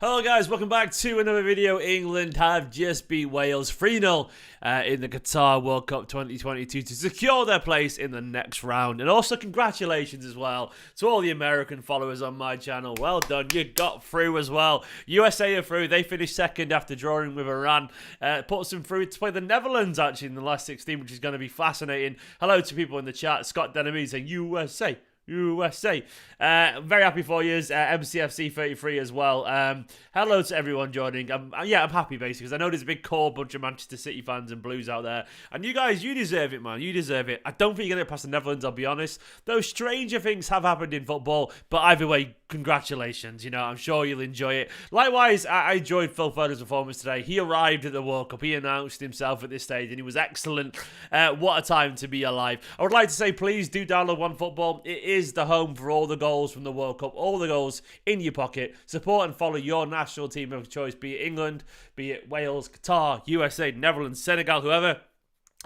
Hello guys, welcome back to another video. England have just beat Wales 3-0 in the Qatar World Cup 2022 to secure their place in the next round. And also congratulations as well to all the American followers on my channel. Well done, you got through as well. USA are through, they finished second after drawing with Iran. Puts them through to play the Netherlands actually in the last 16, which is going to be fascinating. Hello to people in the chat. Scott Denemy saying USA. USA. Very happy for you. MCFC 33 as well. Hello to everyone joining. I'm happy basically because I know there's a big core bunch of Manchester City fans and Blues out there. And you guys, you deserve it, man. You deserve it. I don't think you're going to get past the Netherlands, I'll be honest. Those stranger things have happened in football. But either way, congratulations. You know, I'm sure you'll enjoy it. Likewise, I enjoyed Phil Foden's performance today. He arrived at the World Cup. He announced himself at this stage and he was excellent. What a time to be alive. I would like to say, please do download OneFootball. It is the home for all the goals from the World Cup, all the goals in your pocket. Support and follow your national team of choice, be it England, be it Wales, Qatar, USA, Netherlands, Senegal, whoever,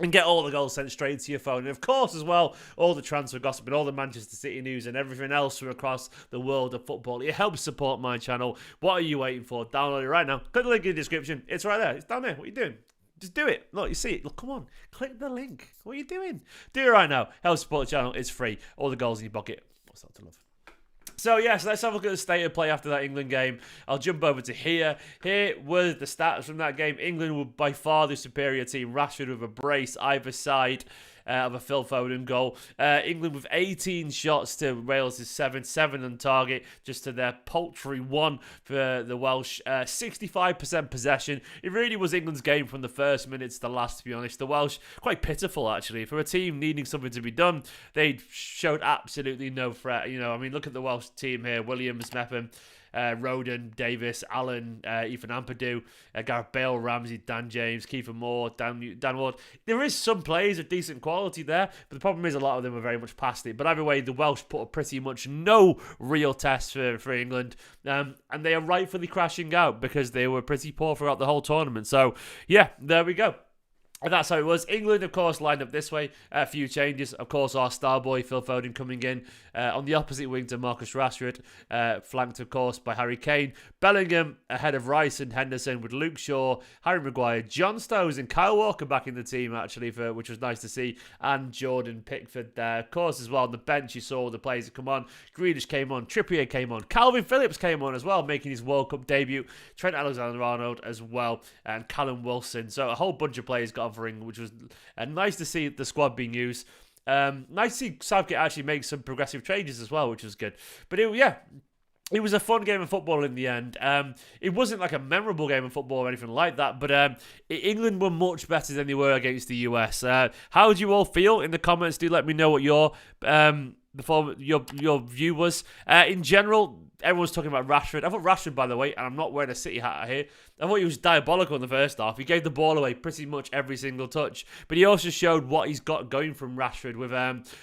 and get all the goals sent straight to your phone. And of course, as well, all the transfer gossip and all the Manchester City news and everything else from across the world of football. It helps support my channel. What are you waiting for? Download it right now. Click the link in the description. It's right there. It's down there. What are you doing? Just do it. Look, you see it. Look, come on. Click the link. What are you doing? Do it right now. Help support the channel. It's free. All the goals in your pocket. What's that to love? So, yes, let's have a look at the state of play after that England game. I'll jump over to here. Here were the stats from that game. England were by far the superior team. Rashford with a brace either side of a Phil Foden goal. England with 18 shots to Wales' 7 on target, just to their paltry 1 for the Welsh. 65% possession. It really was England's game from the first minutes to the last, to be honest. The Welsh, quite pitiful, actually. For a team needing something to be done, they showed absolutely no threat. You know, I mean, look at the Welsh team here. Williams, Mepham, Roden, Davis, Allen, Ethan Ampadu, Gareth Bale, Ramsey, Dan James, Kiefer Moore, Dan Ward. There is some players of decent quality there, but the problem is a lot of them are very much past it. But either way, the Welsh put up pretty much no real test for England, and they are rightfully crashing out because they were pretty poor throughout the whole tournament. So, yeah, there we go. And that's how it was. England, of course, lined up this way. A few changes. Of course, our star boy, Phil Foden, coming in on the opposite wing to Marcus Rashford, flanked, of course, by Harry Kane. Bellingham ahead of Rice and Henderson with Luke Shaw, Harry Maguire, John Stones and Kyle Walker back in the team, actually, which was nice to see. And Jordan Pickford there. Of course, as well, on the bench, you saw the players that come on. Grealish came on. Trippier came on. Calvin Phillips came on as well, making his World Cup debut. Trent Alexander-Arnold as well. And Callum Wilson. So a whole bunch of players got which was nice to see the squad being used. Nice to see Southgate actually make some progressive changes as well, which was good. But it was a fun game of football in the end. It wasn't like a memorable game of football or anything like that, but England were much better than they were against the US. How do you all feel? In the comments, do let me know what your view was. In general, everyone's talking about Rashford. I thought Rashford, by the way, and I'm not wearing a City hat here, I thought he was diabolical in the first half. He gave the ball away pretty much every single touch. But he also showed what he's got going from Rashford with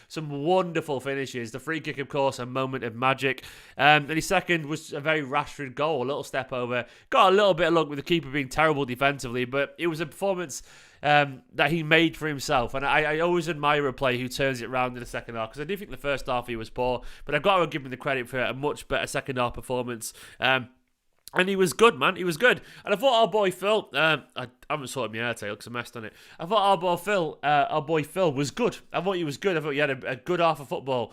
some wonderful finishes. The free kick, of course, a moment of magic. And his second was a very Rashford goal, a little step over. Got a little bit of luck with the keeper being terrible defensively, but it was a performance that he made for himself. And I always admire a player who turns it around in the second half, because I do think the first half he was poor, but I've got to give him the credit for a much better second half performance. And he was good, man. He was good. And I thought our boy Phil, I haven't sorted my hair tail because I messed on it. I thought our boy Phil was good. I thought he was good. I thought he had a good half of football.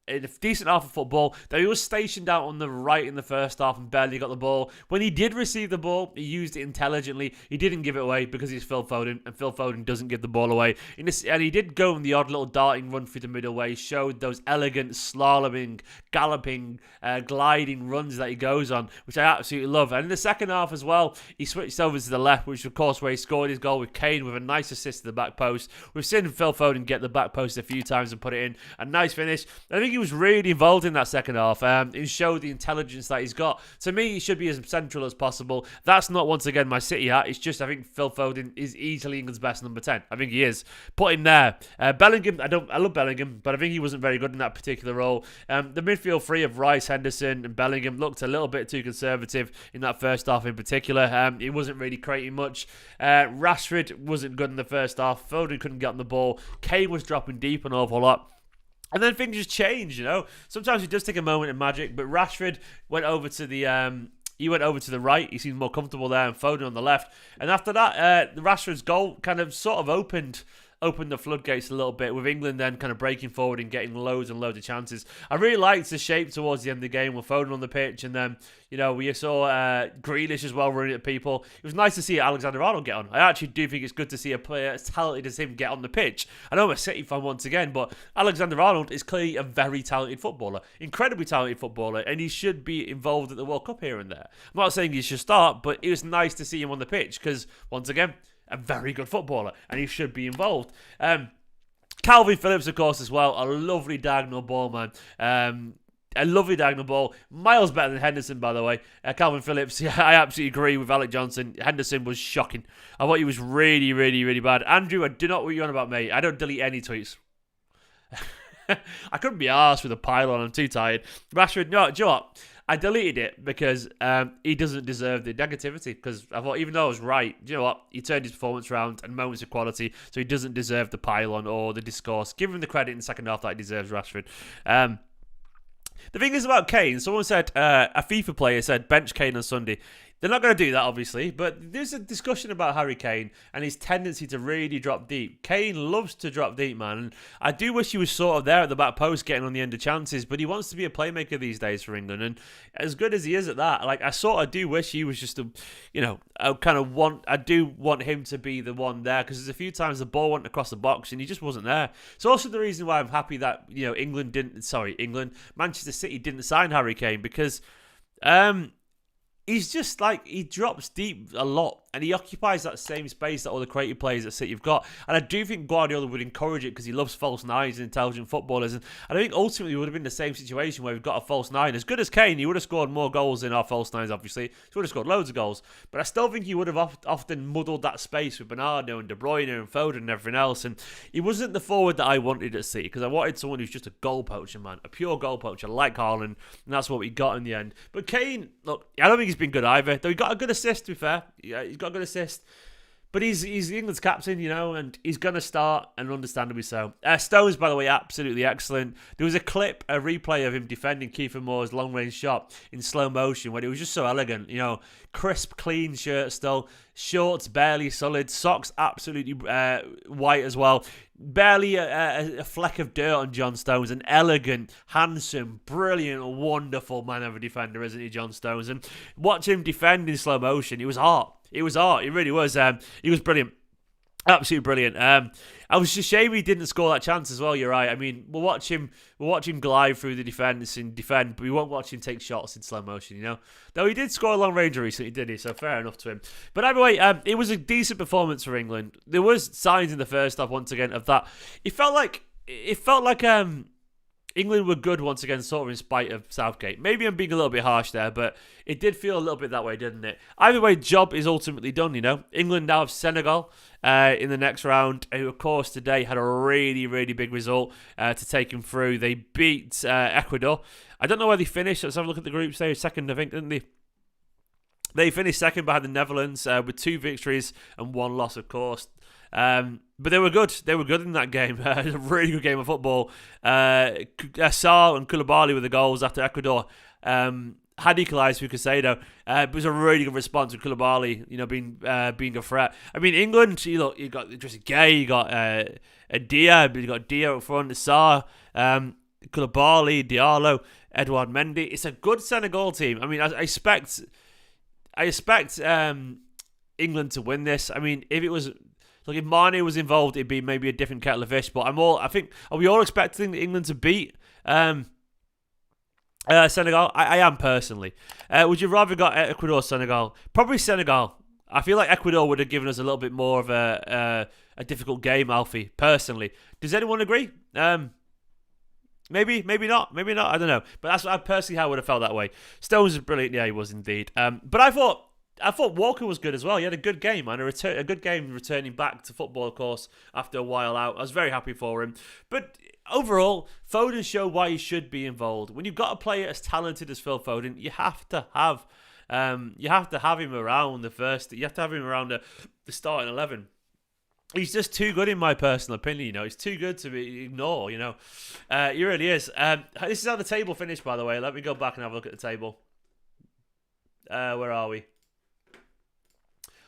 A decent half of football. Though he was stationed out on the right in the first half and barely got the ball. When he did receive the ball, he used it intelligently. He didn't give it away because he's Phil Foden, and Phil Foden doesn't give the ball away. And he did go on the odd little darting run through the middle where he showed those elegant slaloming, galloping, gliding runs that he goes on, which I absolutely love. And in the second half as well, he switched over to the left, which of course where he scored his goal with Kane with a nice assist to the back post. We've seen Phil Foden get the back post a few times and put it in. A nice finish. I think he was really involved in that second half. He showed the intelligence that he's got. To me, he should be as central as possible. That's not, once again, my City hat. It's just I think Phil Foden is easily England's best number 10. I think he is. Put him there. Bellingham, I love Bellingham, but I think he wasn't very good in that particular role. The midfield three of Rice, Henderson and Bellingham looked a little bit too conservative in that first half in particular. He wasn't really creating much. Rashford wasn't good in the first half. Foden couldn't get on the ball. Kane was dropping deep an awful lot. And then things just change, you know. Sometimes it does take a moment of magic, but Rashford went over to the he went over to the right. He seemed more comfortable there, and Foden on the left. And after that, Rashford's goal kind of sort of opened the floodgates a little bit, with England then kind of breaking forward and getting loads and loads of chances. I really liked the shape towards the end of the game with Foden on the pitch, and then, we saw Grealish as well running at people. It was nice to see Alexander-Arnold get on. I actually do think it's good to see a player as talented as him get on the pitch. I know I'm a City fan once again, but Alexander-Arnold is clearly a very talented footballer, incredibly talented footballer, and he should be involved at the World Cup here and there. I'm not saying he should start, but it was nice to see him on the pitch because, once again, a very good footballer, and he should be involved. Calvin Phillips, of course, as well. A lovely diagonal ball, man. A lovely diagonal ball. Miles better than Henderson, by the way. Calvin Phillips, yeah, I absolutely agree with Alec Johnson. Henderson was shocking. I thought he was really, really, really bad. Andrew, I do not know what you're on about, mate. I don't delete any tweets. I couldn't be arsed with a pylon. I'm too tired. Rashford, no, do you know what? I deleted it because he doesn't deserve the negativity, because I thought, even though I was right, do you know what? He turned his performance around and moments of quality, so he doesn't deserve the pylon or the discourse. Give him the credit in the second half that he deserves, Rashford. The thing is about Kane, someone said, a FIFA player said, bench Kane on Sunday. They're not going to do that, obviously, but there's a discussion about Harry Kane and his tendency to really drop deep. Kane loves to drop deep, man, and I do wish he was sort of there at the back post getting on the end of chances, but he wants to be a playmaker these days for England, and as good as he is at that, like, I sort of do wish he was just I do want him to be the one there, because there's a few times the ball went across the box and he just wasn't there. It's also the reason why I'm happy that, Manchester City didn't sign Harry Kane, because he's just like, he drops deep a lot and he occupies that same space that all the creative players at City have got. And I do think Guardiola would encourage it because he loves false nines and intelligent footballers. And I think ultimately we would have been in the same situation where we've got a false nine. As good as Kane, he would have scored more goals than our false nines, obviously. He would have scored loads of goals. But I still think he would have often muddled that space with Bernardo and De Bruyne and Foden and everything else. And he wasn't the forward that I wanted at City, because I wanted someone who's just a goal poacher, man. A pure goal poacher like Haaland. And that's what we got in the end. But Kane, look, I don't think he's been good either. Though he got a good assist, to be fair. Yeah, he's got a good assist. But he's England's captain, and he's going to start, and understandably so. Stones, by the way, absolutely excellent. There was a replay of him defending Kiefer Moore's long-range shot in slow motion, where it was just so elegant. Crisp, clean shirt still. Shorts, barely solid. Socks, absolutely white as well. Barely a fleck of dirt on John Stones. An elegant, handsome, brilliant, wonderful man of a defender, isn't he, John Stones? And watch him defend in slow motion. It was art. It was art. It really was. He was brilliant. Absolutely brilliant. I was just ashamed he didn't score that chance as well. You're right. I mean, we'll watch him glide through the defence and defend, but we won't watch him take shots in slow motion, Though he did score a long range recently, did he? So fair enough to him. But anyway, it was a decent performance for England. There was signs in the first half once again of that. It felt like England were good once again, sort of in spite of Southgate. Maybe I'm being a little bit harsh there, but it did feel a little bit that way, didn't it? Either way, job is ultimately done, England now have Senegal in the next round, who, of course, today had a really, really big result to take them through. They beat Ecuador. I don't know where they finished. Let's have a look at the group stage. Second, I think, didn't they? They finished second behind the Netherlands with 2 victories and 1 loss, of course. But they were good. They were good in that game. It was a really good game of football. Sarr and Koulibaly were the goals after Ecuador had equalised through Casado. It was a really good response with Koulibaly, being a threat. I mean, England, you got just Gay, you got Dia, you got Dia up front, Sarr, Koulibaly, Diallo, Edouard Mendy. It's a good Senegal team. I mean, I expect England to win this. I mean, if Mane was involved, it'd be maybe a different kettle of fish. But are we all expecting England to beat Senegal? I am, personally. Would you rather got Ecuador or Senegal? Probably Senegal. I feel like Ecuador would have given us a little bit more of a difficult game, Alfie, personally. Does anyone agree? Maybe not. I don't know. But that's how I would have felt that way. Stones was brilliant. Yeah, he was indeed. But I thought Walker was good as well. He had a good game, man. A good game returning back to football, of course, after a while out. I was very happy for him. But overall, Foden showed why he should be involved. When you've got a player as talented as Phil Foden, you have to have him around You have to have him around the starting 11. He's just too good, in my personal opinion. He's too good to be ignored. He really is. This is how the table finished, by the way. Let me go back and have a look at the table. Where are we?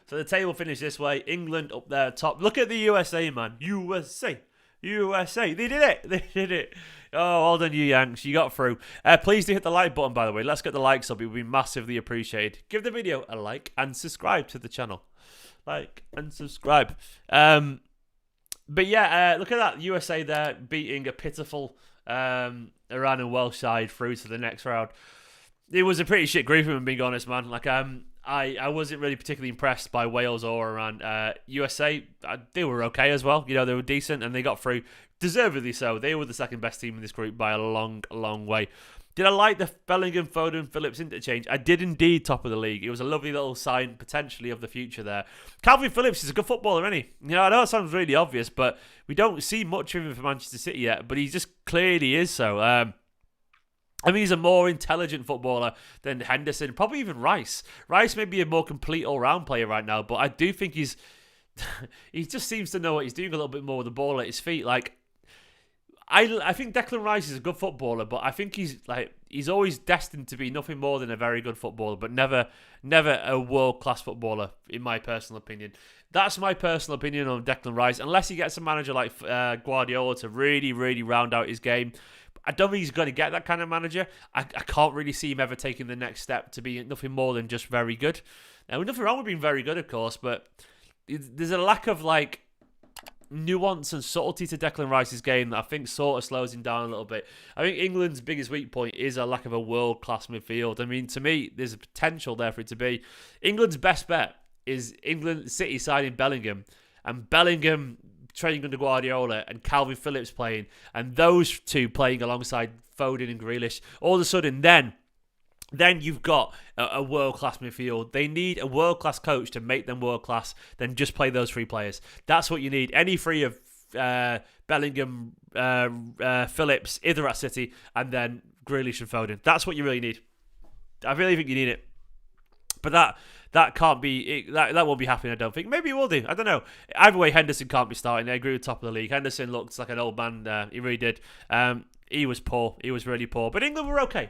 So the table finished this way. England up there top. Look at the USA, man. USA. USA. They did it. They did it. Oh, well done, you Yanks. You got through. Please do hit the like button, by the way. Let's get the likes up. It would be massively appreciated. Give the video a like and subscribe to the channel. Like and subscribe. But yeah, look at that. USA there beating a pitiful Iran and Welsh side through to the next round. It was a pretty shit group, if I'm being honest, man. Like, I wasn't really particularly impressed by Wales or Iran. USA, they were okay as well. You know, they were decent and they got through. Deservedly so. They were the second best team in this group by a long, long way. Did I like the Bellingham, Foden, Phillips interchange? I did indeed, top of the league. It was a lovely little sign, potentially, of the future there. Calvin Phillips is a good footballer, isn't he? You know, I know it sounds really obvious, but we don't see much of him for Manchester City yet, but he just clearly is so. I mean, he's a more intelligent footballer than Henderson, probably even Rice. Rice may be a more complete all-round player right now, but I do think he's... he just seems to know what he's doing a little bit more with the ball at his feet. Like, I think Declan Rice is a good footballer, but I think he's always destined to be nothing more than a very good footballer, but never a world-class footballer, in my personal opinion. That's my personal opinion on Declan Rice, unless he gets a manager like Guardiola to really, really round out his game. I don't think he's going to get that kind of manager. I can't really see him ever taking the next step to be nothing more than just very good. Now, nothing wrong with being very good, of course, but there's a lack of, like, nuance and subtlety to Declan Rice's game that I think sort of slows him down a little bit. I think England's biggest weak point is a lack of a world-class midfield. I mean, to me, there's a potential there for it to be. England's best bet is England City signing Bellingham, and Bellingham training under Guardiola and Calvin Phillips playing, and those two playing alongside Foden and Grealish. All of a sudden, then you've got a world-class midfield. They need a world-class coach to make them world-class, then just play those three players. That's what you need. Any three of Bellingham, Phillips, either at City, and then Grealish and Foden. That's what you really need. I really think you need it. But that can't be, that won't be happening, I don't think. Maybe it will do. I don't know. Either way, Henderson can't be starting. I agree with top of the league. Henderson looked like an old man. He really did. He was poor. He was really poor. But England were okay.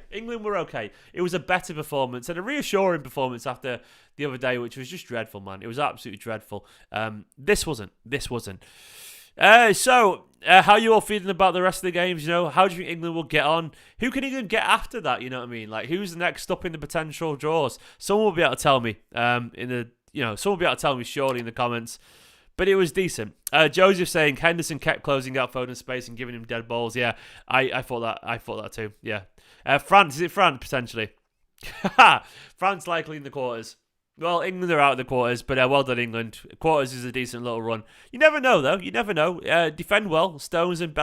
It was a better performance and a reassuring performance after the other day, which was just dreadful, man. It was absolutely dreadful. This wasn't. So, how are you all feeling about the rest of the games? You know, how do you think England will get on? Who can England get after that? You know what I mean? Like, who's the next up in the potential draws? Someone will be able to tell me. Someone will be able to tell me surely in the comments. But it was decent. Joseph saying Henderson kept closing out Foden's space and giving him dead balls. Yeah, I thought that. I thought that too. Yeah. France, is it France potentially? France likely in the quarters. Well, England are out of the quarters, but well done, England. Quarters is a decent little run. You never know, though. You never know. Defend well. Stones and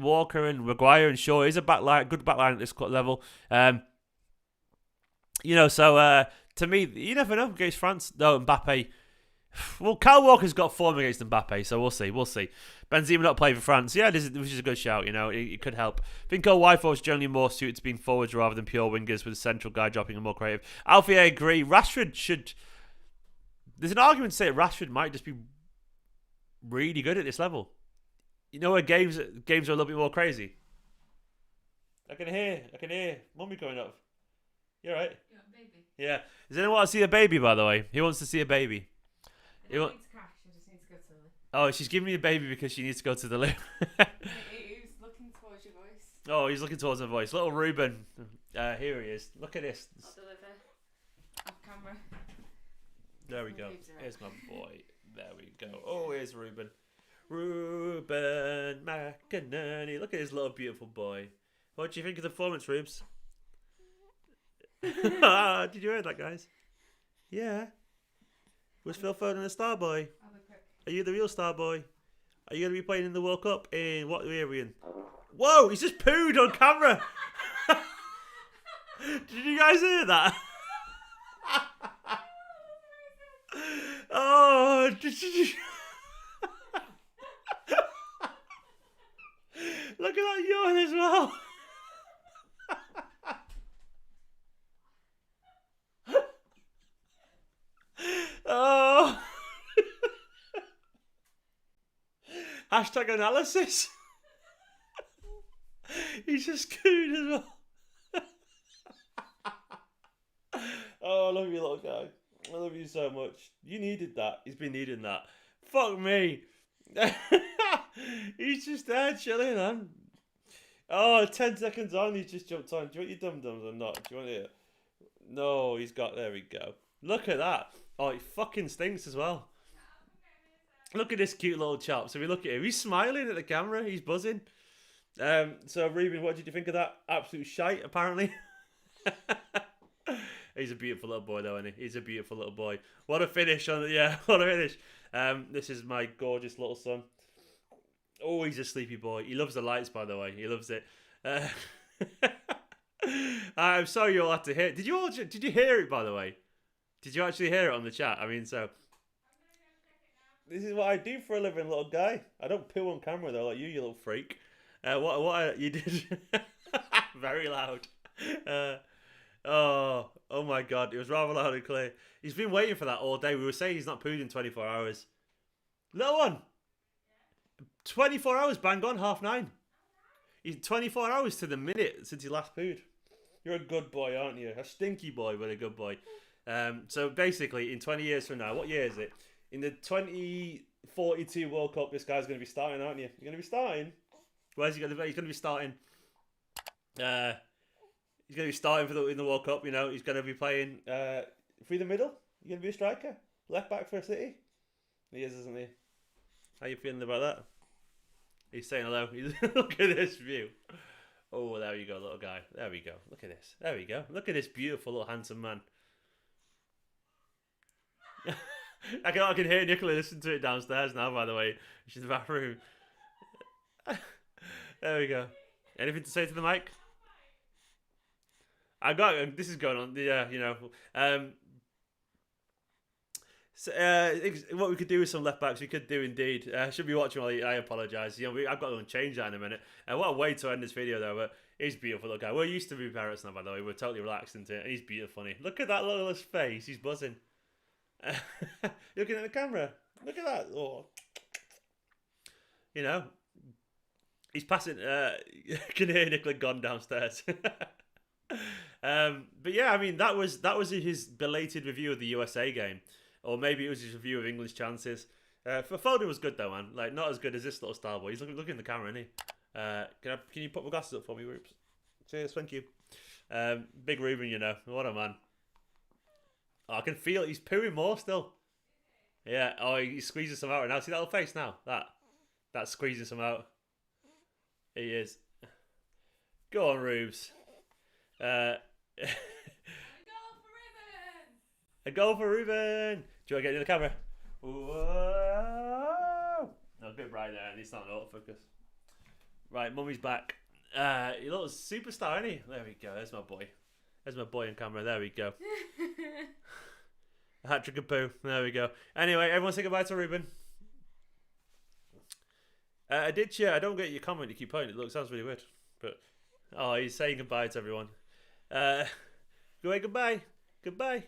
Walker and Maguire and Shaw is a good backline at this level. To me, you never know against France. No, Mbappe. Well, Kyle Walker's got form against Mbappe, so we'll see. Benzema not playing for France. Yeah, which is a good shout, you know. It could help. I think Wi-Fi is generally more suited to being forwards rather than pure wingers with a central guy dropping and more creative. Alfie, I agree. Rashford should... There's an argument to say that Rashford might just be really good at this level. You know where games are a little bit more crazy? I can hear Mummy going up. You alright? You want a baby? Yeah. Does anyone want to see a baby, by the way? Who wants to see a baby? I don't need to crash, I just need to go to the loo. Oh, she's giving me a baby because she needs to go to the loo. Who's looking towards your voice? Oh, he's looking towards her voice. Little Ruben. Here he is. Look at this. I'll deliver off camera. There we go. Here's my boy. There we go. Oh, here's Ruben. Ruben McInerney. Look at his little beautiful boy. What do you think of the performance, Rubes? Did you hear that, guys? Yeah. Was Phil Foden a star boy? Are you the real star boy? Are you going to be playing in the World Cup? In what year are we in? Whoa, he's just pooed on camera. Did you guys hear that? Oh, did you... Look at that yawn as well. Oh. Hashtag analysis. He's just cooed as well. love you, little guy. I love you so much. You needed that. He's been needing that. Fuck me. He's just there chilling, man. Oh, 10 seconds on, he's just jumped on. Do you want your dum-dums or not? Do you want it? No, he's got... There we go. Look at that. Oh, it fucking stinks as well. Look at this cute little chap. So we look at him. He's smiling at the camera. He's buzzing. So, Ruben, what did you think of that? Absolute shite, apparently. He's a beautiful little boy, though, isn't he? He's a beautiful little boy. What a finish on it. Yeah, what a finish. This is my gorgeous little son. Oh, he's a sleepy boy. He loves the lights, by the way. He loves it. I'm sorry you all had to hear it. Did you hear it, by the way? Did you actually hear it on the chat? I mean, so... This is what I do for a living, little guy. I don't poo on camera, though, like you little freak. You did... Very loud. Oh my God. It was rather loud and clear. He's been waiting for that all day. We were saying he's not pooed in 24 hours. Little one. 24 hours, bang on, 9:30. He's 24 hours to the minute since he last pooed. You're a good boy, aren't you? A stinky boy, but a good boy. So basically, in 20 years from now, what year is it? In the 2042 World Cup, this guy's going to be starting, aren't you? You're going to be starting? Where's he going to be? He's going to be starting. He's going to be starting in the World Cup, you know. He's going to be playing through the middle. You're going to be a striker? Left back for a City? He is, isn't he? How you feeling about that? He's saying hello. Look at this view. Oh, there you go, little guy. There we go. Look at this. There we go. Look at this beautiful little handsome man. I can hear Nicola listen to it downstairs now, by the way. She's in the bathroom. There we go. Anything to say to the mic? This is going on. Yeah, you know. So, what we could do with some left backs, we could do indeed. Should be watching while I apologise. You know, I've got to change that in a minute. What a way to end this video, though. But he's a beautiful little guy. We're used to be parents now, by the way. We're totally relaxed into it. And he's beautiful, funny. Look at that little face. He's buzzing. Looking at the camera. Look at that. Oh. You know, he's passing. Can hear Nicola gone downstairs. But yeah, I mean, that was his belated review of the USA game. Or maybe it was his review of English chances. For Foden was good though, man. Like, not as good as this little star boy. He's looking in the camera, isn't he? Can you put my glasses up for me, Rubes? Cheers, thank you. Big Ruben, you know. What a man. Oh, I can feel it. He's pooing more still. Yeah. Oh, he's squeezing some out right now. See that little face now? That's squeezing some out. He is. Go on, Rubes. A goal for Ruben. Do you want to get in the camera? Whoa! No, a bit bright there, and it's not an autofocus. Right, Mummy's back. He looks superstar, isn't he? There we go. There's my boy. There's my boy on camera. There we go. A hat trick of poo. There we go. Anyway, everyone say goodbye to Ruben. I did share. I don't get your comment. You keep pointing. It sounds really weird. But he's saying goodbye to everyone. Go away. Goodbye. Goodbye.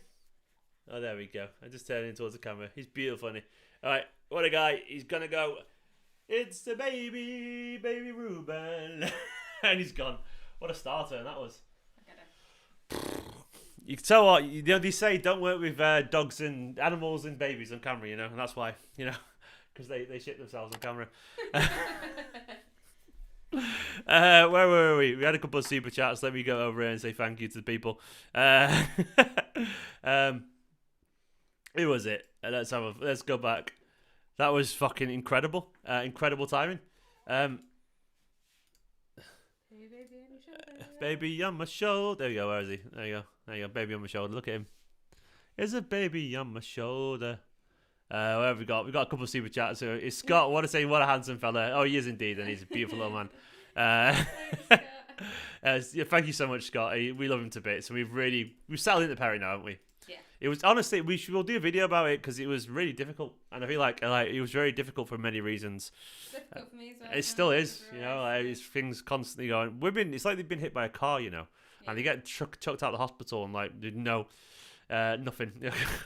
Oh, there we go. I just turned in towards the camera. He's beautiful, isn't he? All right, what a guy. He's going to go, it's the baby Ruben. And he's gone. What a starter that was. You can tell what, you know, they say don't work with dogs and animals and babies on camera, you know, and that's why, you know, because they shit themselves on camera. Where were we? We had a couple of super chats. Let me go over here and say thank you to the people. Who was it? Let's go back. That was fucking incredible. Incredible timing. Baby on my shoulder. There you go. Where is he? There you go. There you go. Baby on my shoulder. Look at him. There's a baby on my shoulder. What have we got? We've got a couple of super chats. So it's Scott. What a handsome fella. Oh, he is indeed, and he's a beautiful little man. Thank you so much, Scott. We love him to bits, and we've settled into Perry now, haven't we? Yeah. It was honestly we'll do a video about it because it was really difficult, and I feel like it was very difficult for many reasons. It's difficult for me as well. It still is, you know. It's things constantly going. It's like they've been hit by a car, you know, and they get chucked out of the hospital and like nothing.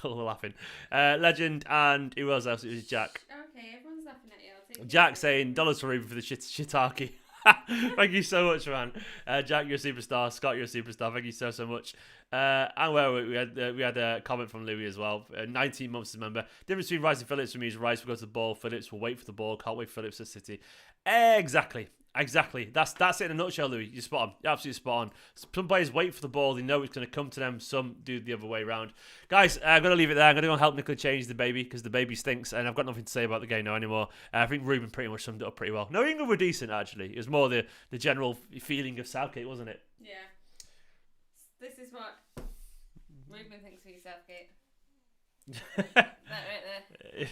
All laughing. Legend and who else? It was Jack. Okay, everyone's laughing at you. I'll take Jack saying dollars for Ruben for the shiitake. Thank you so much, man. Jack, you're a superstar. Scott, you're a superstar. Thank you so much. And where we had a comment from Louis as well. 19 months as a member. Difference between Rice and Phillips for me is Rice will go to the ball. Phillips will wait for the ball. Can't wait for Phillips to City. Exactly. That's it in a nutshell, Louis. You're spot on. You're absolutely spot on. Some players wait for the ball. They know it's going to come to them. Some do the other way around. Guys, I'm going to leave it there. I'm going to go and help Nicola change the baby because the baby stinks and I've got nothing to say about the game now anymore. I think Ruben pretty much summed it up pretty well. No, England were decent, actually. It was more the general feeling of Southgate, wasn't it? Yeah. This is what Ruben thinks of you, Southgate. That right there.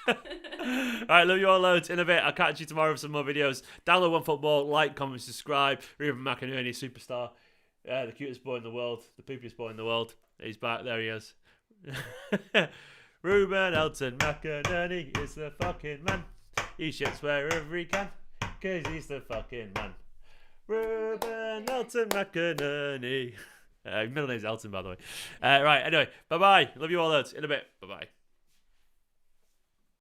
Alright, love you all loads. In a bit, I'll catch you tomorrow with some more videos. Download OneFootball, like, comment, subscribe. Ruben McInerney, superstar. The cutest boy in the world. The poopiest boy in the world. He's back. There he is. Ruben Elton McInerney is the fucking man. He shits wherever he can, cause he's the fucking man. Ruben Elton McInerney. Middle name's Elton, by the way. Right, anyway, bye-bye. Love you all loads. In a bit. Bye-bye.